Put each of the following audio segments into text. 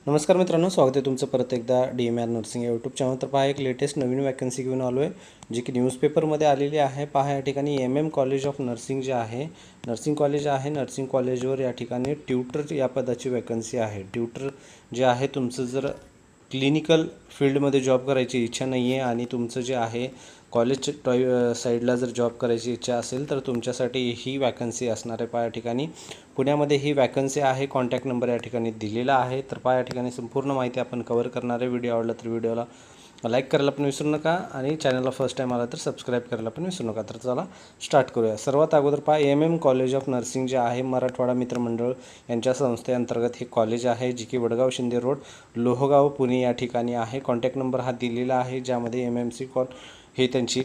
नमस्कार मित्रांनो, स्वागत आहे तुमचं परत एकदा DMR नर्सिंग या यूट्यूब चॅनल. तर पहा, एक लेटेस्ट नवीन वॅकन्सी घेऊन आलो आहे, जी की न्यूजपेपरमध्ये आलेली आहे. पहा, या ठिकाणी MM कॉलेज ऑफ नर्सिंग जे आहे, नर्सिंग कॉलेज आहे. नर्सिंग कॉलेजवर या ठिकाणी ट्यूटर या पदाची वॅकन्सी आहे. ट्यूटर जे आहे, तुमचं जर क्लिनिकल फील्डमध्ये जॉब करायची इच्छा नाही आहे आणि तुमचं जे आहे कॉलेज साईडला जर जॉब करायची इच्छा असेल तर तुमच्यासाठी ही वॅकन्सी असणार आहे. पहा, या ठिकाणी पुण्यामध्ये ही वॅकन्सी आहे. कॉन्टॅक्ट नंबर या ठिकाणी दिलेला आहे. तर पहा, या ठिकाणी संपूर्ण माहिती आपण कव्हर करणार आहे. व्हिडिओ आवडला तर व्हिडिओला लाईक करायला पण विसरू नका आणि चॅनलला फर्स्ट टाईम आला तर सबस्क्राईब करायला पण विसरू नका. तर चला स्टार्ट करूया. सर्वात अगोदर पहा, MM कॉलेज ऑफ नर्सिंग जे आहे, मराठवाडा मित्रमंडळ यांच्या संस्थेअंतर्गत हे कॉलेज आहे, जी की वडगाव शिंदे रोड, लोहगाव, पुणे या ठिकाणी आहे. कॉन्टॅक्ट नंबर हा दिलेला आहे, ज्यामध्ये MMC कॉल हे त्यांची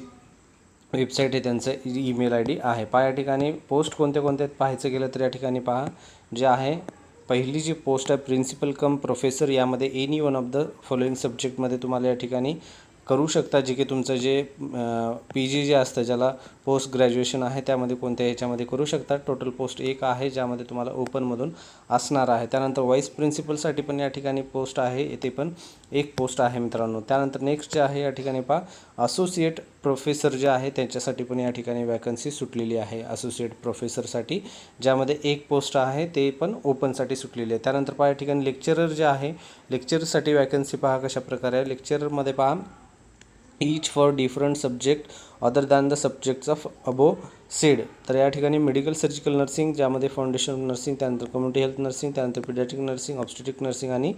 वेबसाईट आहे, त्यांचं ईमेल ID आहे. पहा, या ठिकाणी पोस्ट कोणते आहेत पाहायचं गेलं तर या ठिकाणी पहा, जे आहे पहिली जी पोस्ट आहे प्रिन्सिपल कम प्रोफेसर, यामध्ये any one of the following सब्जेक्टमध्ये तुम्हाला या ठिकाणी करू शकता. जे की तुमचं जे PG जे असतं, ज्याला पोस्ट ग्रॅज्युएशन आहे, त्यामध्ये कोणत्या ह्याच्यामध्ये करू शकता. टोटल पोस्ट एक आहे, ज्यामध्ये तुम्हाला ओपनमधून असणार आहे. त्यानंतर व्हाईस प्रिन्सिपलसाठी पण या ठिकाणी पोस्ट आहे, ते पण एक पोस्ट आहे मित्रांनो. त्यानंतर नेक्स्ट जे आहे या ठिकाणी पहा, असोसिएट प्रोफेसर जे आहे त्याच्यासाठी पण या ठिकाणी वॅकन्सी सुटलेली आहे. असोसिएट प्रोफेसरसाठी ज्यामध्ये एक पोस्ट आहे, ते पण ओपनसाठी सुटलेली आहे. त्यानंतर पहा, या ठिकाणी लेक्चरर जे आहे, लेक्चरसाठी वॅकन्सी पहा कशा प्रकारे आहे. लेक्चररमध्ये पहा, each for different subject other than the subjects of above sed. तर या ठिकाणी मेडिकल सर्जिकल नर्सिंग, ज्यामध्ये फाउंडेशन नर्सिंग, त्यानंतर कम्युनिटी हेल्थ नर्सिंग, त्यानंतर पिडियाट्रिक नर्सिंग, ऑब्स्टेट्रिक नर्सिंग आणि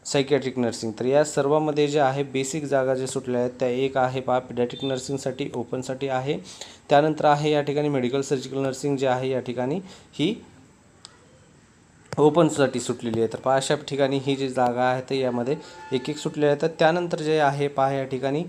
सायकॅट्रिक नर्सिंग. तर या सर्वामध्ये जे आहे बेसिक जागा जे सुटल्या आहेत त्या एक आहे पहा, पिडियाट्रिक नर्सिंगसाठी ओपनसाठी आहे. त्यानंतर आहे या ठिकाणी मेडिकल सर्जिकल नर्सिंग जे आहे, या ठिकाणी ही ओपनसाठी सुटलेली आहे. तर पहा, अशा ठिकाणी ही जी जागा आहे तर यामध्ये एक सुटलेल्या आहेत. त्यानंतर जे आहे पहा, या ठिकाणी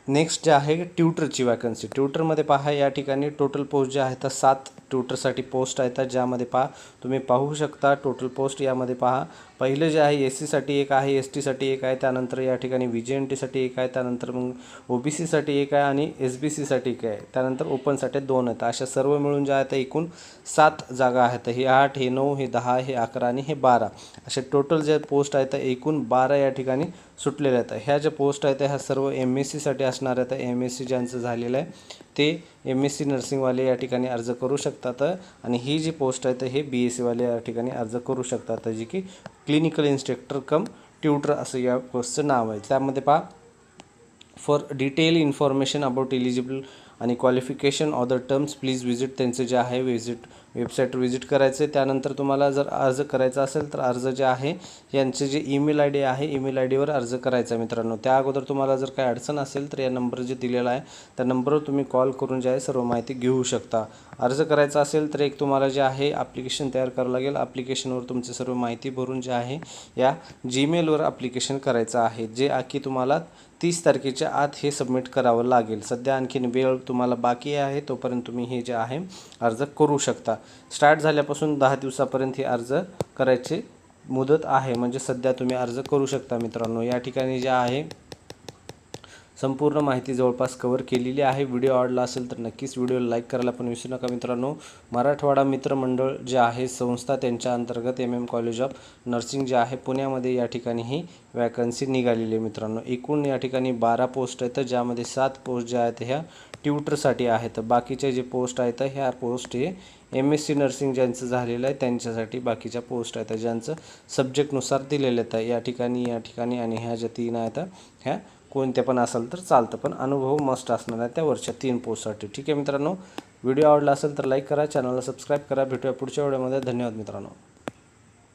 नेक्स्ट जे आहे ट्यूटरची वॅकन्सी. ट्यूटरमध्ये पहा, या ठिकाणी टोटल पोस्ट जे आहेत तर 7 ट्यूटरसाठी पोस्ट आहेत, ज्यामध्ये पहा तुम्ही पाहू शकता टोटल पोस्ट. यामध्ये पहा, पहिलं जे आहे SC एक आहे, ST एक आहे, त्यानंतर या ठिकाणी VJNT एक आहे, त्यानंतर मग OBC एक आहे आणि SBC एक आहे, त्यानंतर ओपनसाठी 2 आहेत. अशा सर्व मिळून जे आहे तर एकूण 7 जागा आहेत. हे 8, हे 9, हे 10, हे 11 आणि हे 12 असे टोटल जे पोस्ट आहेत तर एकूण 12 या ठिकाणी सुटलेल्या आहेत. ह्या ज्या पोस्ट आहेत ह्या सर्व MSc असणार आहेत. MSc ज्यांचं झालेलं आहे ते MSc नर्सिंगवाले या ठिकाणी अर्ज करू शकतात आणि ही जी पोस्ट आहे तर हे BSc वाले या ठिकाणी अर्ज करू शकतात, जी की क्लिनिकल इन्स्ट्रक्टर कम ट्यूटर असं या पोस्टचं नाव आहे. त्यामध्ये पहा, for detail information about eligible आणि qualification other terms please visit. त्यांचं जे आहे वेबसाईटवर व्हिजिट करायचं आहे. त्यानंतर तुम्हाला जर अर्ज करायचा असेल तर अर्ज जे आहे यांचे जे ईमेल ID आहे, ईमेल IDवर अर्ज करायचा मित्रांनो. त्या अगोदर तुम्हाला जर काही अडचण असेल तर या नंबर जे दिलेला आहे त्या नंबरवर तुम्ही कॉल करून जे आहे सर्व माहिती घेऊ शकता. अर्ज करायचा असेल तर एक तुम्हाला जे आहे ॲप्लिकेशन तयार करावं लागेल. ॲप्लिकेशनवर तुमची सर्व माहिती भरून जे आहे या Gmailवर ॲप्लिकेशन करायचं आहे, जे की तुम्हाला 30 तारखेच्या आत हे सबमिट करावं लागेल. सध्या आणखीन वेळ तुम्हाला बाकी आहे, तोपर्यंत तुम्ही हे जे आहे अर्ज करू शकता. स्टार्ट झाल्यापासून 10 दिवसापर्यंत हे अर्ज करायचे मुदत आहे, म्हणजे सध्या तुम्ही अर्ज करू शकता मित्रांनो. या ठिकाणी जे आहे संपूर्ण माहिती जवळपास कव्हर केलेली आहे. व्हिडिओ आवडला असेल तर नक्कीच व्हिडिओला लाईक करायला पण विसरू नका मित्रांनो. मराठवाडा मित्रमंडळ जे आहे संस्था, त्यांच्या अंतर्गत MM कॉलेज ऑफ नर्सिंग जे आहे पुण्यामध्ये या ठिकाणी ही वॅकन्सी निघालेली आहे मित्रांनो. एकूण या ठिकाणी 12 पोस्ट आहेत, ज्यामध्ये 7 पोस्ट ज्या आहेत ह्या ट्यूटरसाठी आहेत. बाकीचे जे पोस्ट आहेत ह्या पोस्ट हे MSc नर्सिंग ज्यांचं झालेलं आहे त्यांच्यासाठी बाकीच्या पोस्ट आहेत, ज्यांचं सब्जेक्टनुसार दिलेले आहेत. या ठिकाणी आणि ह्या ज्या 3 आहेत ह्या कोणत्या पण असेल तर चालतं, पण अनुभव मस्ट असणार आहे त्या वरच्या 3 पोस्टसाठी. ठीक आहे मित्रांनो, व्हिडिओ आवडला असेल तर लाईक करा, चॅनलला सबस्क्राईब करा. भेटूया पुढच्या व्हिडिओमध्ये. धन्यवाद मित्रांनो.